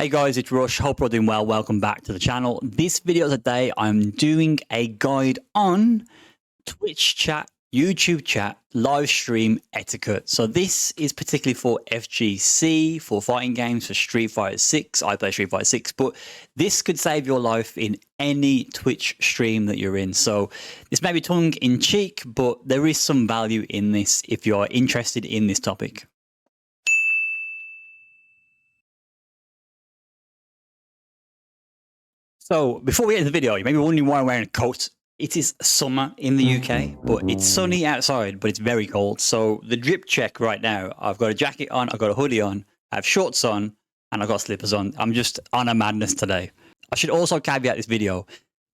Hey guys, it's Rush. Hope you're doing well. Welcome back to the channel. This video today, I'm doing a guide on Twitch chat, YouTube chat, live stream etiquette. So this is particularly for FGC, for fighting games, for Street Fighter 6. I play Street Fighter 6, but this could save your life in any Twitch stream that you're in. So this may be tongue in cheek, but there is some value in this if you're interested in this topic. So before we get into the video, you may be wondering why I'm wearing a coat. It is summer in the UK, but it's sunny outside, but it's very cold. So the drip check right now, I've got a jacket on, I've got a hoodie on, I have shorts on, and I've got slippers on. I'm just on a madness today. I should also caveat this video,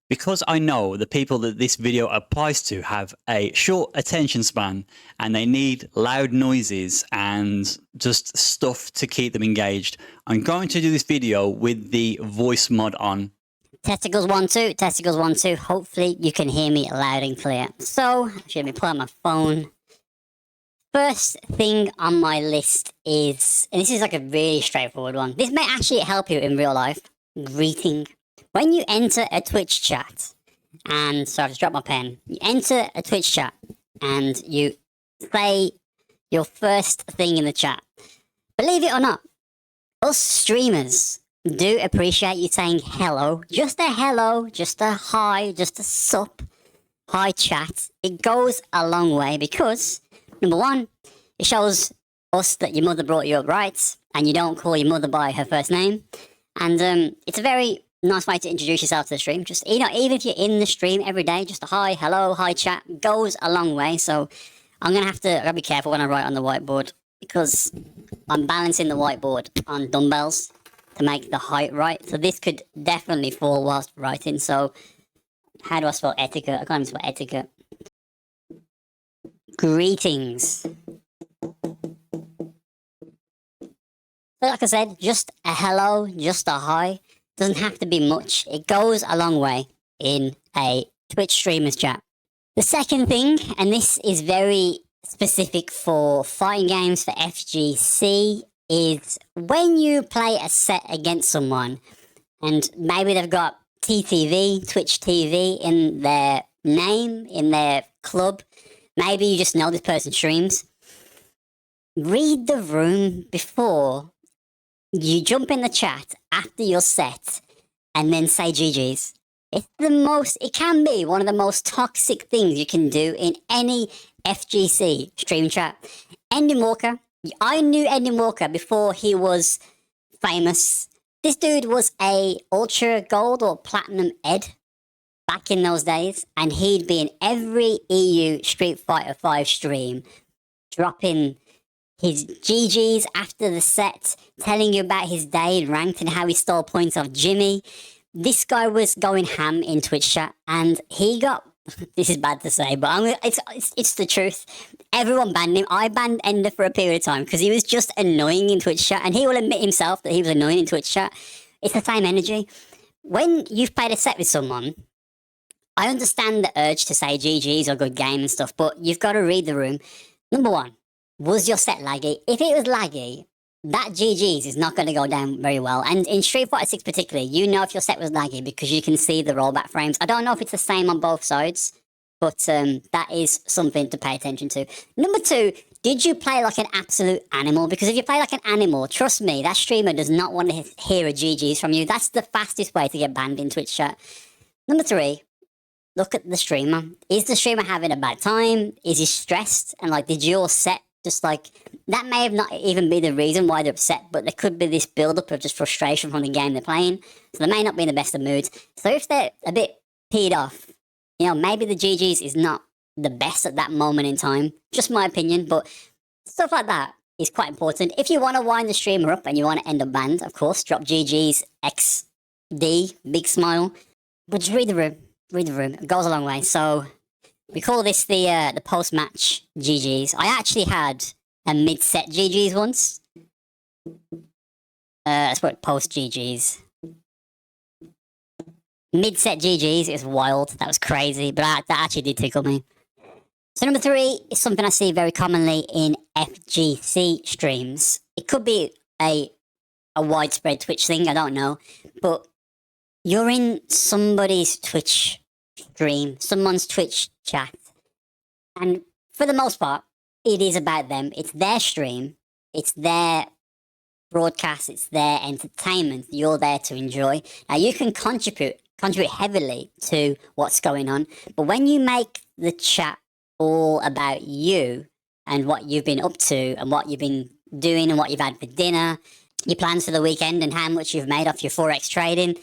because I know the people that this video applies to have a short attention span and they need loud noises and just stuff to keep them engaged. I'm going to do this video with the voice mod on. Testicles 1, 2, testicles 1, 2. Hopefully you can hear me loud and clear. So, let me pull out my phone. First thing on my list is, and this is like a really straightforward one. This may actually help you in real life. Greeting. When you enter a Twitch chat, and so I've just dropped my pen. You enter a Twitch chat and you say your first thing in the chat. Believe it or not, us streamers do appreciate you saying hello, just a hi, just a sup, hi chat. It goes a long way because, number one, it shows us that your mother brought you up right and you don't call your mother by her first name. And it's a very nice way to introduce yourself to the stream. Just, even if you're in the stream every day, just a hi, hello, hi chat goes a long way. So I gotta be careful when I write on the whiteboard because I'm balancing the whiteboard on dumbbells to make the height right. So this could definitely fall whilst writing. So how do I spell etiquette? I can't even spell etiquette. Greetings. So like I said, just a hello, just a hi. Doesn't have to be much. It goes a long way in a Twitch streamer's chat. The second thing, and this is very specific for fighting games, for FGC, is when you play a set against someone and maybe they've got TTV, Twitch TV in their name, in their club, maybe you just know this person streams, read the room before you jump in the chat after your set and then say GG's. It can be one of the most toxic things you can do in any FGC stream chat. Ending Walker. I knew Ending Walker before he was famous. This dude was a Ultra Gold or Platinum Ed back in those days, and he'd be in every EU Street Fighter 5 stream, dropping his GGs after the set, telling you about his day in ranked and how he stole points off Jimmy. This guy was going ham in Twitch chat, and he got, this is bad to say, but it's the truth. Everyone banned him. I banned Ender for a period of time because he was just annoying in Twitch chat, and he will admit himself that he was annoying in Twitch chat. It's the same energy. When you've played a set with someone, I understand the urge to say GG's or good game and stuff, but you've got to read the room. Number one, was your set laggy? If it was laggy, that GG's is not going to go down very well. And in Street Fighter 6 particularly, you know if your set was laggy because you can see the rollback frames. I don't know if it's the same on both sides, but that is something to pay attention to. Number two, did you play like an absolute animal? Because if you play like an animal, trust me, that streamer does not want to hear a GG's from you. That's the fastest way to get banned in Twitch chat. Number three, look at the streamer. Is the streamer having a bad time? Is he stressed? And like, did your set just like, that may have not even be the reason why they're upset, but there could be this build-up of just frustration from the game they're playing. So they may not be in the best of moods. So if they're a bit peed off, maybe the GG's is not the best at that moment in time. Just my opinion, but stuff like that is quite important. If you want to wind the streamer up and you want to end up banned, of course, drop GG's XD, big smile. But just read the room. Read the room. It goes a long way. So we call this the post-match GG's. I actually had a mid-set GG's once. Let's put post-GG's. Mid-set GG's is wild. That was crazy, but that actually did tickle me. So number three is something I see very commonly in FGC streams. It could be a a widespread Twitch thing. I don't know, but you're in somebody's Twitch stream, someone's Twitch chat, and for the most part, it is about them. It's their stream. It's their broadcast. It's their entertainment. You're there to enjoy. Now you can contribute heavily to what's going on, but when you make the chat all about you and what you've been up to and what you've been doing and what you've had for dinner, your plans for the weekend and how much you've made off your Forex trading,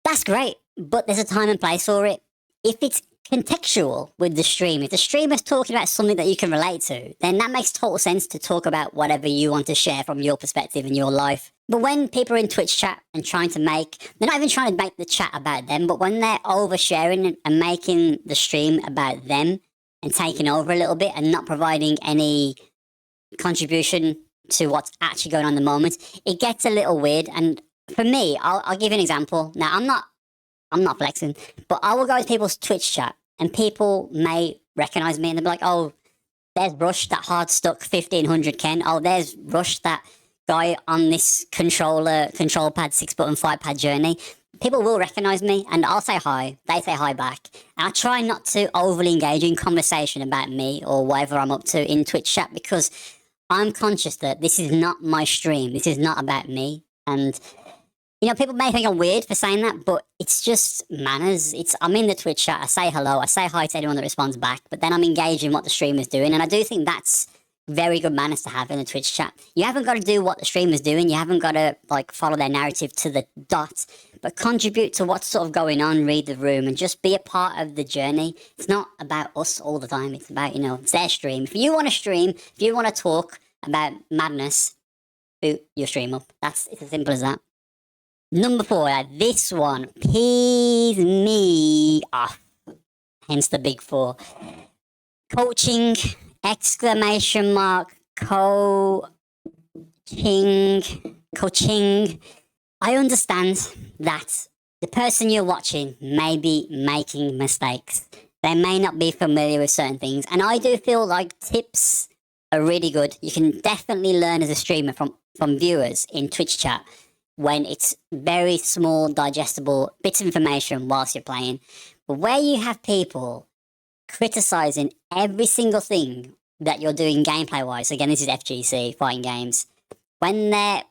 that's great, but there's a time and place for it. If it's contextual with the stream, if the streamer's talking about something that you can relate to, then that makes total sense to talk about whatever you want to share from your perspective in your life. But when people are in Twitch chat and they're not even trying to make the chat about them, but when they're oversharing and making the stream about them and taking over a little bit and not providing any contribution to what's actually going on in the moment, it gets a little weird. And for me, I'll give you an example. Now, I'm not flexing, but I will go to people's Twitch chat and people may recognize me and they'll be like, oh, there's Rush, that hard stuck 1500 Ken. Oh, there's Rush, that guy on this control pad, 6-button, 5-pad journey. People will recognize me and I'll say hi. They say hi back. And I try not to overly engage in conversation about me or whatever I'm up to in Twitch chat because I'm conscious that this is not my stream. This is not about me. And people may think I'm weird for saying that, but it's just manners. I'm in the Twitch chat. I say hello. I say hi to anyone that responds back, but then I'm engaging what the streamer's doing. And I do think that's very good manners to have in the Twitch chat. You haven't got to do what the streamer's doing. You haven't got to follow their narrative to the dot, but contribute to what's sort of going on, read the room, and just be a part of the journey. It's not about us all the time. It's about, it's their stream. If you want to stream, if you want to talk about madness, boot your stream up. It's as simple as that. Number 4, this one pees me off. Hence the big 4. Coaching, ! Coaching. I understand that the person you're watching may be making mistakes. They may not be familiar with certain things. And I do feel like tips are really good. You can definitely learn as a streamer from viewers in Twitch chat when it's very small, digestible bits of information whilst you're playing. But where you have people criticizing every single thing that you're doing gameplay-wise, again, this is FGC, fighting games, when they're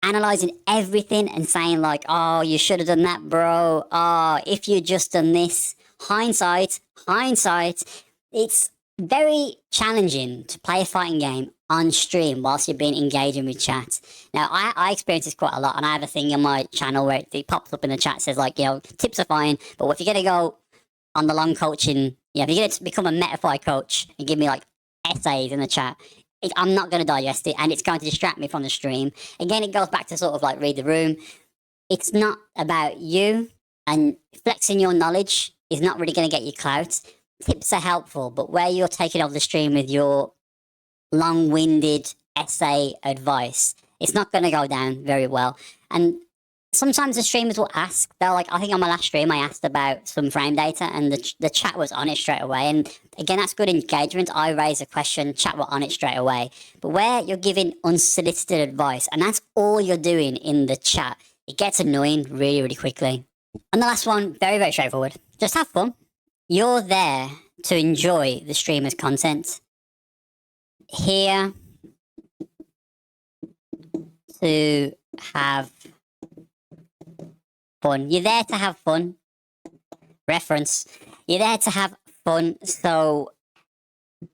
analyzing everything and saying oh, you should have done that, bro. Oh, if you just done this. Hindsight. It's very challenging to play a fighting game on stream whilst you've been engaging with chat. Now, I experience this quite a lot, and I have a thing on my channel where it pops up in the chat, says tips are fine, but if you're going to go on the long coaching, if you're going to become a Metafy coach and give me essays in the chat, I'm not going to digest it, and it's going to distract me from the stream. Again, it goes back to sort of read the room. It's not about you, and flexing your knowledge is not really going to get you clout. Tips are helpful, but where you're taking over the stream with your long-winded essay advice, it's not going to go down very well. And sometimes the streamers will ask, they're I think on my last stream I asked about some frame data and the chat was on it straight away. And again, that's good engagement. I raise a question, chat were on it straight away. But where you're giving unsolicited advice and that's all you're doing in the chat, it gets annoying really, really quickly. And the last one, very, very straightforward. Just have fun. You're there to enjoy the streamer's content. Here to have fun. You're there to have fun. Reference. You're there to have fun. So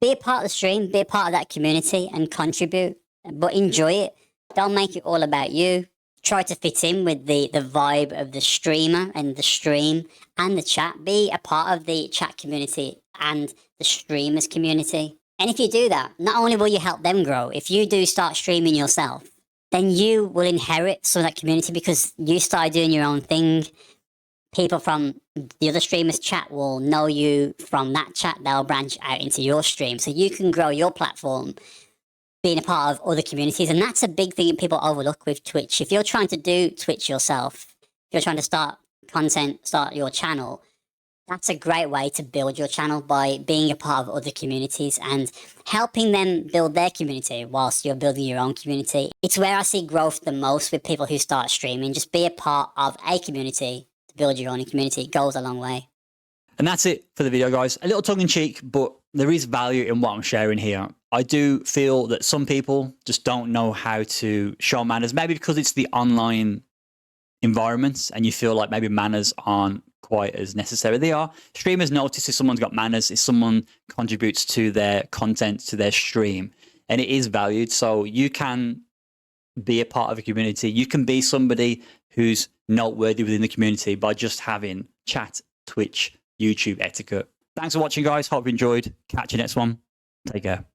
be a part of the stream, be a part of that community and contribute, but enjoy it. Don't make it all about you. Try to fit in with the vibe of the streamer and the stream and the chat. Be a part of the chat community and the streamers community. And if you do that, not only will you help them grow, if you do start streaming yourself, then you will inherit some of that community because you started doing your own thing. People from the other streamers' chat will know you from that chat. They'll branch out into your stream. So you can grow your platform being a part of other communities. And that's a big thing that people overlook with Twitch. If you're trying to do Twitch yourself, if you're trying to start content, start your channel, That's a great way to build your channel, by being a part of other communities and helping them build their community whilst you're building your own community. It's where I see growth the most with people who start streaming. Just be a part of a community to build your own community. It goes a long way. And that's it for the video, guys. A little tongue in cheek, but there is value in what I'm sharing here. I do feel that some people just don't know how to show manners, maybe because it's the online environments and you feel like maybe manners aren't quite as necessary. They are. Streamers notice if someone's got manners, if someone contributes to their content, to their stream, and it is valued. So you can be a part of a community. You can be somebody who's noteworthy within the community by just having chat, Twitch, YouTube etiquette. Thanks for watching, guys. Hope you enjoyed. Catch you next one. Take care.